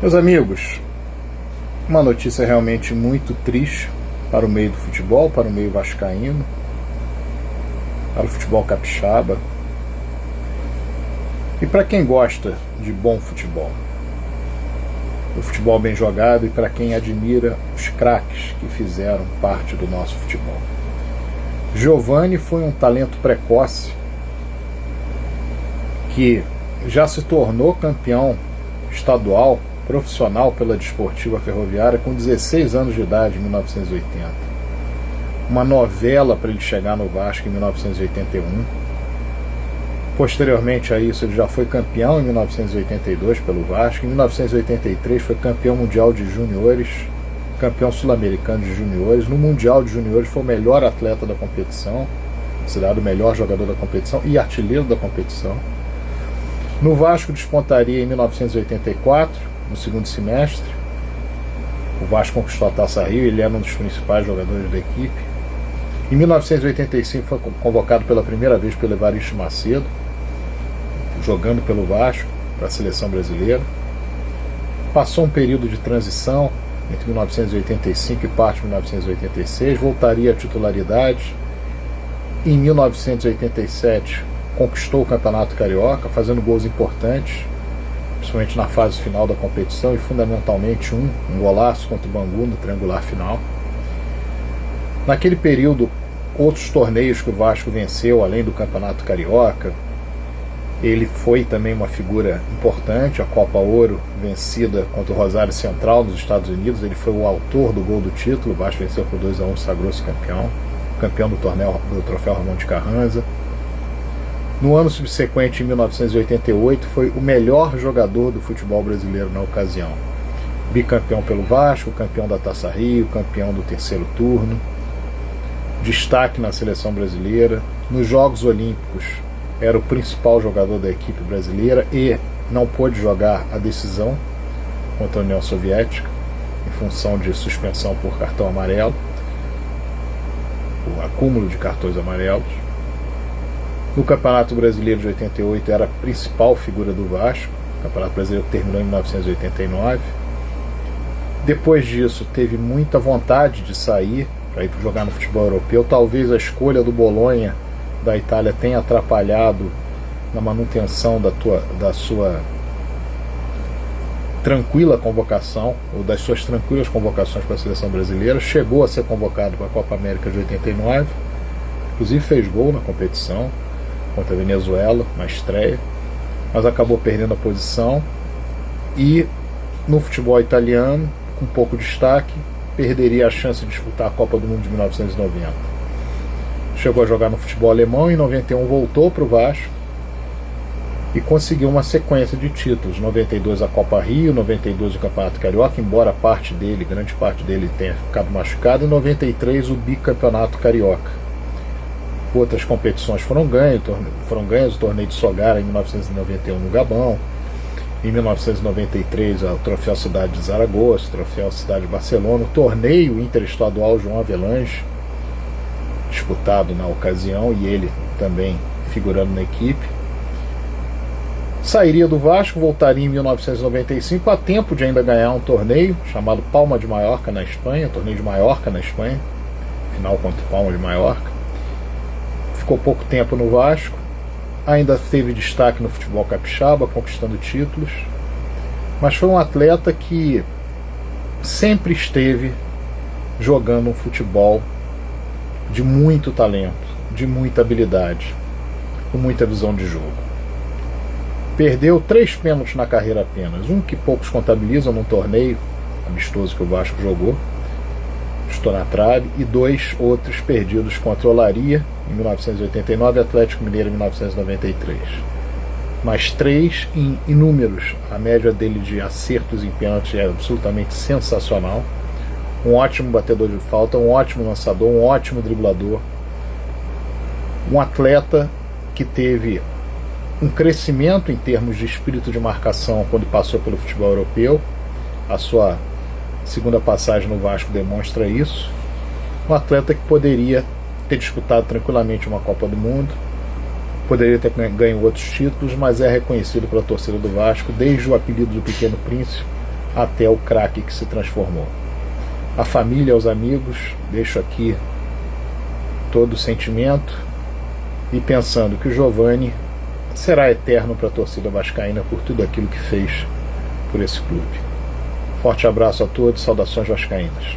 Meus amigos, uma notícia realmente muito triste para o meio do futebol, para o meio vascaíno, para o futebol capixaba e para quem gosta de bom futebol, o futebol bem jogado e para quem admira os craques que fizeram parte do nosso futebol. Giovani foi um talento precoce que já se tornou campeão estadual profissional pela Desportiva Ferroviária com 16 anos de idade em 1980. Uma novela para ele chegar no Vasco em 1981. Posteriormente a isso, ele já foi campeão em 1982 pelo Vasco. Em 1983 foi campeão mundial de juniores, campeão sul-americano de juniores. No Mundial de Juniores foi o melhor atleta da competição, considerado o melhor jogador da competição e artilheiro da competição. No Vasco despontaria em 1984, no segundo semestre. O Vasco conquistou a Taça Rio, ele era um dos principais jogadores da equipe. Em 1985 foi convocado pela primeira vez pelo Evaristo Macedo, jogando pelo Vasco para a seleção brasileira. Passou um período de transição entre 1985 e parte de 1986, voltaria à titularidade. Em 1987 conquistou o Campeonato Carioca, fazendo gols importantes, principalmente na fase final da competição, e fundamentalmente um golaço contra o Bangu no triangular final. Naquele período, outros torneios que o Vasco venceu, além do Campeonato Carioca, ele foi também uma figura importante. A Copa Ouro, vencida contra o Rosário Central nos Estados Unidos, ele foi o autor do gol do título. O Vasco venceu por 2-1, sagrou-se campeão do troféu Ramon de Carranza. No ano subsequente, em 1988, foi o melhor jogador do futebol brasileiro na ocasião. Bicampeão pelo Vasco, campeão da Taça Rio, campeão do terceiro turno. Destaque na seleção brasileira. Nos Jogos Olímpicos, era o principal jogador da equipe brasileira e não pôde jogar a decisão contra a União Soviética, em função de suspensão por cartão amarelo, o acúmulo de cartões amarelos. No Campeonato Brasileiro de 88 era a principal figura do Vasco. O Campeonato Brasileiro terminou em 1989. Depois disso teve muita vontade de sair para ir jogar no futebol europeu. Talvez a escolha do Bolonha da Itália tenha atrapalhado na manutenção da sua tranquila convocação, ou das suas tranquilas convocações para a seleção brasileira. Chegou a ser convocado para a Copa América de 89, inclusive fez gol na competição contra a Venezuela, na estreia, mas acabou perdendo a posição. E no futebol italiano, com pouco destaque, perderia a chance de disputar a Copa do Mundo de 1990. Chegou a jogar no futebol alemão, em 91 voltou para o Vasco e conseguiu uma sequência de títulos. 92 a Copa Rio, 92 o Campeonato Carioca, embora grande parte dele tenha ficado machucado, e 93 o bicampeonato carioca. Outras competições foram ganhas, o torneio de Sogara em 1991 no Gabão, em 1993 o troféu Cidade de Zaragoza, o troféu Cidade de Barcelona, o torneio interestadual João Avelange, disputado na ocasião, e ele também figurando na equipe. Sairia do Vasco, voltaria em 1995, a tempo de ainda ganhar um torneio chamado Palma de Mallorca na Espanha, torneio de Mallorca na Espanha, final contra o Palma de Mallorca. Ficou pouco tempo no Vasco, ainda teve destaque no futebol capixaba, conquistando títulos, mas foi um atleta que sempre esteve jogando um futebol de muito talento, de muita habilidade, com muita visão de jogo. Perdeu 3 pênaltis na carreira apenas, um que poucos contabilizam num torneio amistoso que o Vasco jogou, estou na trave, e 2 outros perdidos contra o Olaria em 1989 e Atlético Mineiro em 1993. Mas 3 em inúmeros. A média dele de acertos em pênalti é absolutamente sensacional. Um ótimo batedor de falta, um ótimo lançador, um ótimo driblador. Um atleta que teve um crescimento em termos de espírito de marcação quando passou pelo futebol europeu. A sua segunda passagem no Vasco demonstra isso. Um atleta que poderia ter disputado tranquilamente uma Copa do Mundo, poderia ter ganho outros títulos, mas é reconhecido pela torcida do Vasco, desde o apelido do Pequeno Príncipe até o craque que se transformou. A família, aos amigos, deixo aqui todo o sentimento e pensando que o Giovani será eterno para a torcida vascaína por tudo aquilo que fez por esse clube. Forte abraço a todos, saudações vascaínas.